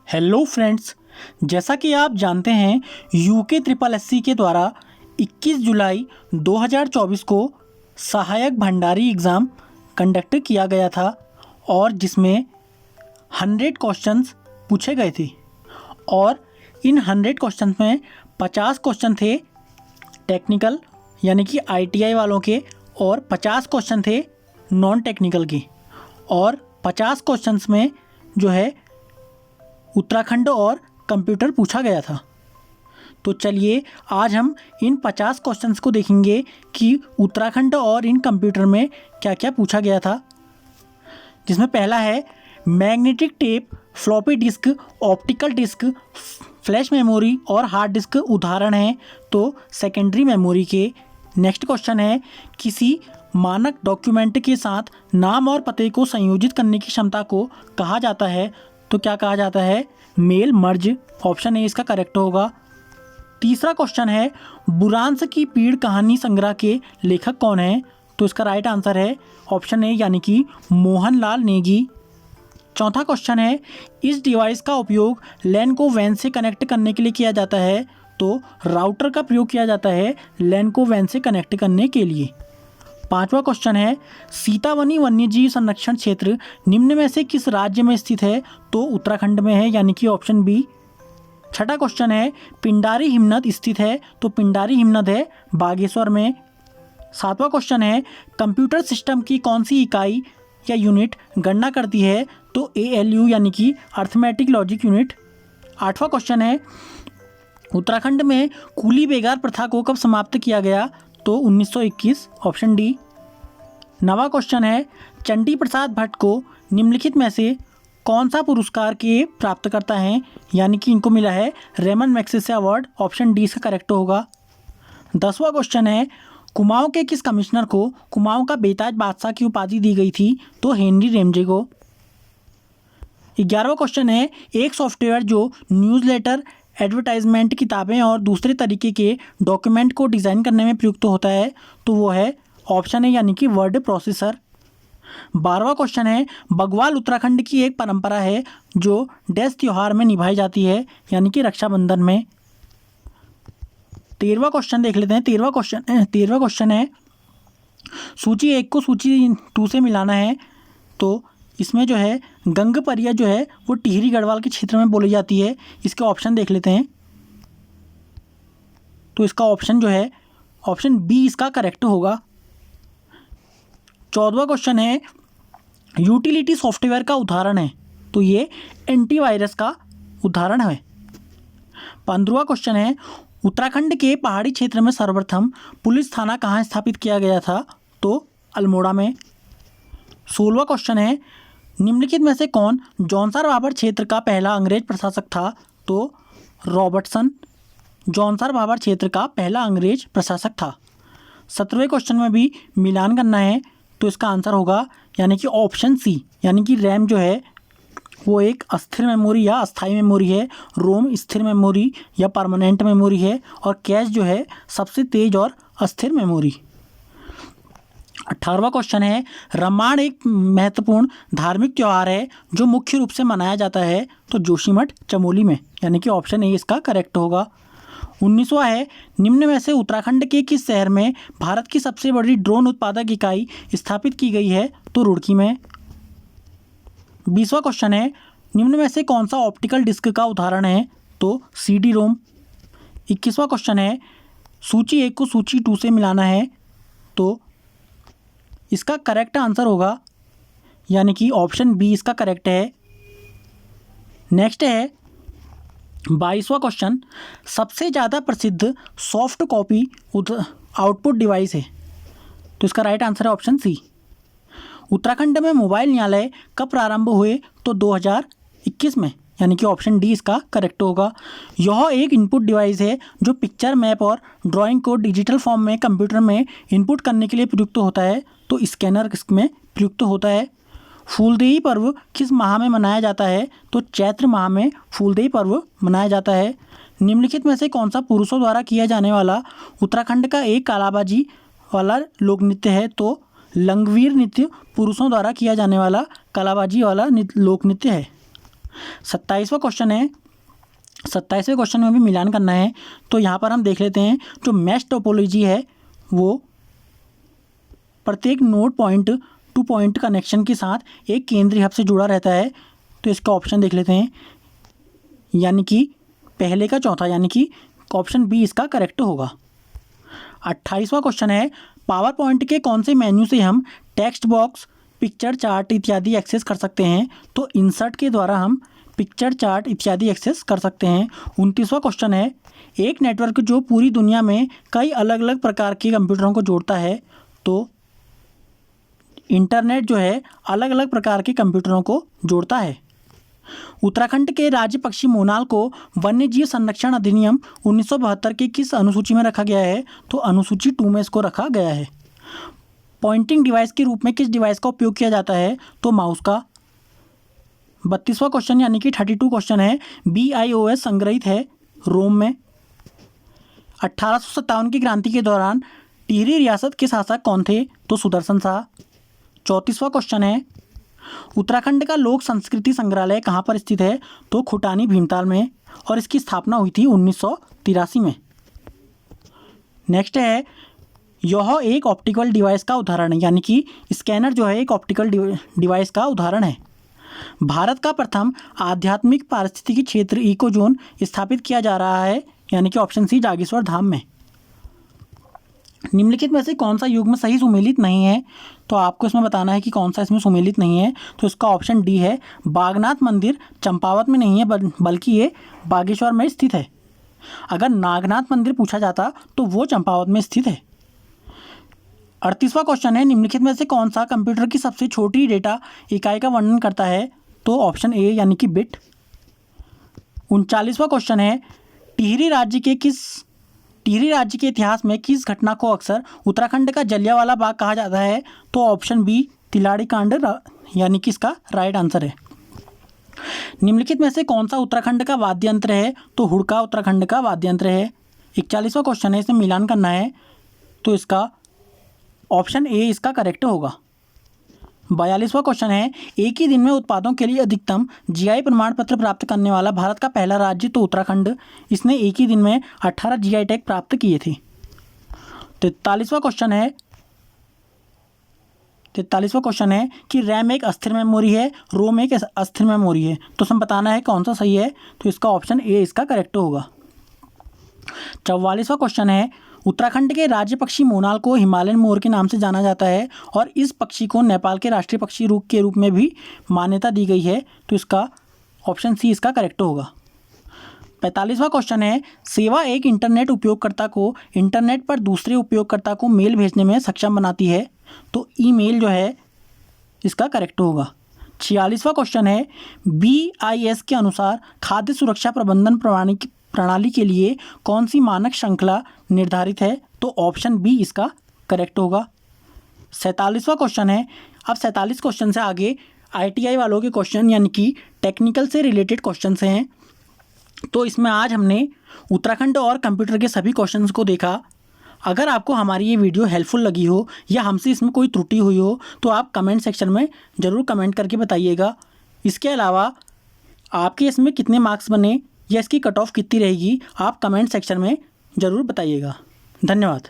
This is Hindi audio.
हेलो फ्रेंड्स, जैसा कि आप जानते हैं यूके ट्रिपल एससी के द्वारा 21 जुलाई 2024 को सहायक भंडारी एग्ज़ाम कंडक्ट किया गया था और जिसमें 100 क्वेश्चंस पूछे गए थे और इन 100 क्वेश्चंस में 50 क्वेश्चन थे टेक्निकल यानी कि आईटीआई वालों के और 50 क्वेश्चन थे नॉन टेक्निकल के और 50 क्वेश्चंस में जो है उत्तराखंड और कंप्यूटर पूछा गया था। तो चलिए आज हम इन 50 क्वेश्चंस को देखेंगे कि उत्तराखंड और इन कंप्यूटर में क्या क्या पूछा गया था। जिसमें पहला है magnetic tape, floppy disk, optical disk, flash memory और हार्ड डिस्क उदाहरण हैं तो सेकेंडरी मेमोरी के। नेक्स्ट क्वेश्चन है किसी मानक डॉक्यूमेंट के साथ नाम और पते को संयोजित करने की क्षमता को कहा जाता है तो क्या कहा जाता है? Mail merge. ऑप्शन ए इसका करेक्ट होगा। तीसरा क्वेश्चन है बुरांस की पीड़ कहानी संग्रह के लेखक कौन है तो इसका राइट आंसर है ऑप्शन ए यानी कि मोहनलाल नेगी। चौथा क्वेश्चन है इस डिवाइस का उपयोग लैन को वैन से कनेक्ट करने के लिए किया जाता है तो राउटर का प्रयोग किया जाता है लैन को वैन से कनेक्ट करने के लिए। पांचवा क्वेश्चन है सीतावनी वन्यजीव संरक्षण क्षेत्र निम्न में से किस राज्य में स्थित है तो उत्तराखंड में है यानी कि ऑप्शन बी। छठा क्वेश्चन है पिंडारी हिमनद स्थित है तो पिंडारी हिमनद है बागेश्वर में। सातवां क्वेश्चन है कंप्यूटर सिस्टम की कौन सी इकाई या यूनिट गणना करती है तो ALU यानी कि अर्थमेटिक लॉजिक यूनिट। आठवां क्वेश्चन है उत्तराखंड में कूली बेगार प्रथा को कब समाप्त किया गया तो 1921 ऑप्शन डी। नवा क्वेश्चन है चंडी प्रसाद भट्ट को निम्नलिखित में से कौन सा पुरस्कार के प्राप्त करता है यानी कि इनको मिला है Ramon Magsaysay award. Option D इसका करेक्ट होगा। 10वां क्वेश्चन है कुमाऊं के किस कमिश्नर को कुमाऊं का बेताज बादशाह की उपाधि दी गई थी तो हेनरी रेमजे को। 11वां क्वेश्चन है एक सॉफ्टवेयर जो न्यूज़लेटर, एडवर्टाइजमेंट, किताबें और दूसरे तरीके के डॉक्यूमेंट को डिज़ाइन करने में प्रयुक्त होता है तो वो है ऑप्शन है यानी कि वर्ड प्रोसेसर। 12वां क्वेश्चन है बग्वाल उत्तराखंड की एक परंपरा है जो डैश त्योहार में निभाई जाती है यानी कि रक्षाबंधन में। 13वां क्वेश्चन देख लेते हैं। 13वां क्वेश्चन है सूची 1 को सूची 2 से मिलाना है तो इसमें जो है गंगपरिया जो है वो टिहरी गढ़वाल के क्षेत्र में बोली जाती है। इसके ऑप्शन देख लेते हैं तो इसका ऑप्शन जो है ऑप्शन बी इसका करेक्ट होगा। 14वां क्वेश्चन है यूटिलिटी सॉफ्टवेयर का उदाहरण है तो ये एंटीवायरस का उदाहरण है। 15वां क्वेश्चन है उत्तराखंड के पहाड़ी क्षेत्र में सर्वप्रथम पुलिस थाना कहाँ स्थापित किया गया था तो अल्मोड़ा में। 16वां क्वेश्चन है निम्नलिखित में से कौन जौनसार भाबर क्षेत्र का पहला अंग्रेज प्रशासक था तो रॉबर्टसन जौनसार भाबर क्षेत्र का पहला अंग्रेज प्रशासक था। 17वें क्वेश्चन में भी मिलान करना है तो इसका आंसर होगा यानी कि ऑप्शन सी यानी कि रैम जो है वो एक अस्थिर मेमोरी या अस्थाई मेमोरी है, रोम स्थिर मेमोरी या परमानेंट मेमोरी है और कैश जो है सबसे तेज और अस्थिर मेमोरी। 18वां क्वेश्चन है रामायण एक महत्वपूर्ण धार्मिक त्यौहार है जो मुख्य रूप से मनाया जाता है तो जोशीमठ चमोली में यानी कि ऑप्शन ए इसका करेक्ट होगा। 19वां है निम्न में से उत्तराखंड के किस शहर में भारत की सबसे बड़ी ड्रोन उत्पादक इकाई स्थापित की गई है तो रुड़की में। 20वां क्वेश्चन है निम्न में से कौन सा ऑप्टिकल डिस्क का उदाहरण है तो CD-ROM। 21वां क्वेश्चन है सूची 1 को सूची 2 से मिलाना है तो इसका करेक्ट आंसर होगा यानी कि ऑप्शन बी इसका करेक्ट है। नेक्स्ट है 22वां क्वेश्चन सबसे ज़्यादा प्रसिद्ध सॉफ्ट कॉपी आउटपुट डिवाइस है तो इसका राइट आंसर है ऑप्शन सी। उत्तराखंड में मोबाइल न्यायालय कब प्रारंभ हुए तो 2021 में यानी कि ऑप्शन डी इसका करेक्ट होगा। यह एक इनपुट डिवाइस है जो पिक्चर, मैप और ड्राइंग को डिजिटल फॉर्म में कंप्यूटर में इनपुट करने के लिए प्रयुक्त होता है तो स्कैनर इसमें प्रयुक्त होता है। फूलदेई पर्व किस माह में मनाया जाता है तो चैत्र माह में फूलदेई पर्व मनाया जाता है। निम्नलिखित में से कौन सा पुरुषों द्वारा किया जाने वाला उत्तराखंड का एक कालाबाजी वाला लोक नृत्य है तो लंगवीर नृत्य पुरुषों द्वारा किया जाने वाला कलाबाजी वाला लोक नृत्य है। 27वां क्वेश्चन है, 27वें क्वेश्चन में भी मिलान करना है। तो यहाँ पर हम देख लेते हैं, जो मैश टोपोलॉजी है वो प्रत्येक node point two point connection के साथ एक केंद्रीय हब से जुड़ा रहता है। तो इसका ऑप्शन देख लेते हैं, यानी कि पहले का चौथा, यानी कि ऑप्शन बी इसका करेक्ट होगा। 28वां क्वेश्चन है, पावर पॉइंट के कौन से मेन्यू से हम टेक्स्ट बॉक्स, पिक्चर चार्ट इत्यादि एक्सेस कर सकते हैं? तो इंसर्ट के द्वारा हम पिक्चर चार्ट इत्यादि एक्सेस कर सकते हैं। 29वां क्वेश्चन है, एक नेटवर्क जो पूरी दुनिया में कई अलग अलग प्रकार के कंप्यूटरों को जोड़ता है। तो इंटरनेट जो है अलग अलग प्रकार के कंप्यूटरों को जोड़ता है। उत्तराखंड के राज्य पक्षी मोनाल को वन्यजीव संरक्षण अधिनियम 1972 के किस अनुसूची में रखा गया है? तो अनुसूची 2 में इसको रखा गया है। पॉइंटिंग डिवाइस के रूप में किस डिवाइस का उपयोग किया जाता है? तो माउस का। 32वां क्वेश्चन यानी कि 32 क्वेश्चन है, BIOS संग्रहित है रोम में। 1857 की क्रांति के दौरान टिहरी रियासत के शासक कौन थे? तो सुदर्शन शाह। 34वां क्वेश्चन है, उत्तराखंड का लोक संस्कृति संग्रहालय कहाँ पर स्थित है? तो खुटानी भीमताल में, और इसकी स्थापना हुई थी 1983 में। नेक्स्ट है, यह एक ऑप्टिकल डिवाइस का उदाहरण है, यानी कि स्कैनर जो है एक ऑप्टिकल डिवाइस का उदाहरण है। भारत का प्रथम आध्यात्मिक पारिस्थितिकी क्षेत्र इको जोन स्थापित किया जा रहा है, यानी कि ऑप्शन सी जागेश्वर धाम में। निम्नलिखित में से कौन सा युग्म सही सुमेलित नहीं है? तो आपको इसमें बताना है कि कौन सा इसमें सुमेलित नहीं है। तो इसका ऑप्शन डी है, बागनाथ मंदिर चंपावत में नहीं है बल्कि ये बागेश्वर में स्थित है। अगर नागनाथ मंदिर पूछा जाता तो वो चंपावत में स्थित है। 38वां क्वेश्चन है, निम्नलिखित में से कौन सा कंप्यूटर की सबसे छोटी डेटा इकाई का वर्णन करता है? तो ऑप्शन ए यानी कि बिट। 39वां क्वेश्चन है, टिहरी राज्य के इतिहास में किस घटना को अक्सर उत्तराखंड का जलियांवाला बाग कहा जाता है? तो ऑप्शन बी तिलाड़ी कांड, यानी कि इसका राइट आंसर है। निम्नलिखित में से कौन सा उत्तराखंड का वाद्य यंत्र है? तो हुड़का उत्तराखंड का वाद्य यंत्र है। 41वां क्वेश्चन है, इसमें मिलान करना है। तो इसका ऑप्शन ए इसका करेक्ट होगा। 42वां क्वेश्चन है, एक ही दिन में उत्पादों के लिए अधिकतम GI प्रमाण पत्र प्राप्त करने वाला भारत का पहला राज्य? तो उत्तराखंड। इसने एक ही दिन में 18 GI टैग प्राप्त किए थे। 43वां क्वेश्चन है कि रैम एक अस्थिर मेमोरी है, रोम एक अस्थिर मेमोरी है। तो हमें बताना है कौन सा सही है। तो इसका ऑप्शन ए इसका करेक्ट होगा। 44वां क्वेश्चन है, उत्तराखंड के राज्य पक्षी मोनाल को हिमालयन मोर के नाम से जाना जाता है और इस पक्षी को नेपाल के राष्ट्रीय पक्षी के रूप में भी मान्यता दी गई है। तो इसका ऑप्शन सी इसका करेक्ट होगा। 45वां क्वेश्चन है, सेवा एक इंटरनेट उपयोगकर्ता को इंटरनेट पर दूसरे उपयोगकर्ता को मेल भेजने में सक्षम बनाती है। तो ईमेल जो है इसका करेक्ट होगा। 46वां क्वेश्चन है, BIS के अनुसार खाद्य सुरक्षा प्रबंधन प्रणाली के लिए कौन सी मानक श्रृंखला निर्धारित है? तो ऑप्शन बी इसका करेक्ट होगा। 47वां क्वेश्चन है, अब 47 क्वेश्चन से आगे ITI वालों के क्वेश्चन, यानी कि टेक्निकल से रिलेटेड क्वेश्चन हैं। तो इसमें आज हमने उत्तराखंड और कंप्यूटर के सभी क्वेश्चंस को देखा। अगर आपको हमारी ये वीडियो हेल्पफुल लगी हो या हमसे इसमें कोई त्रुटि हुई हो तो आप कमेंट सेक्शन में ज़रूर कमेंट करके बताइएगा। इसके अलावा आपके इसमें कितने मार्क्स बने या इसकी कट ऑफ कितनी रहेगी, आप कमेंट सेक्शन में ज़रूर बताइएगा। धन्यवाद।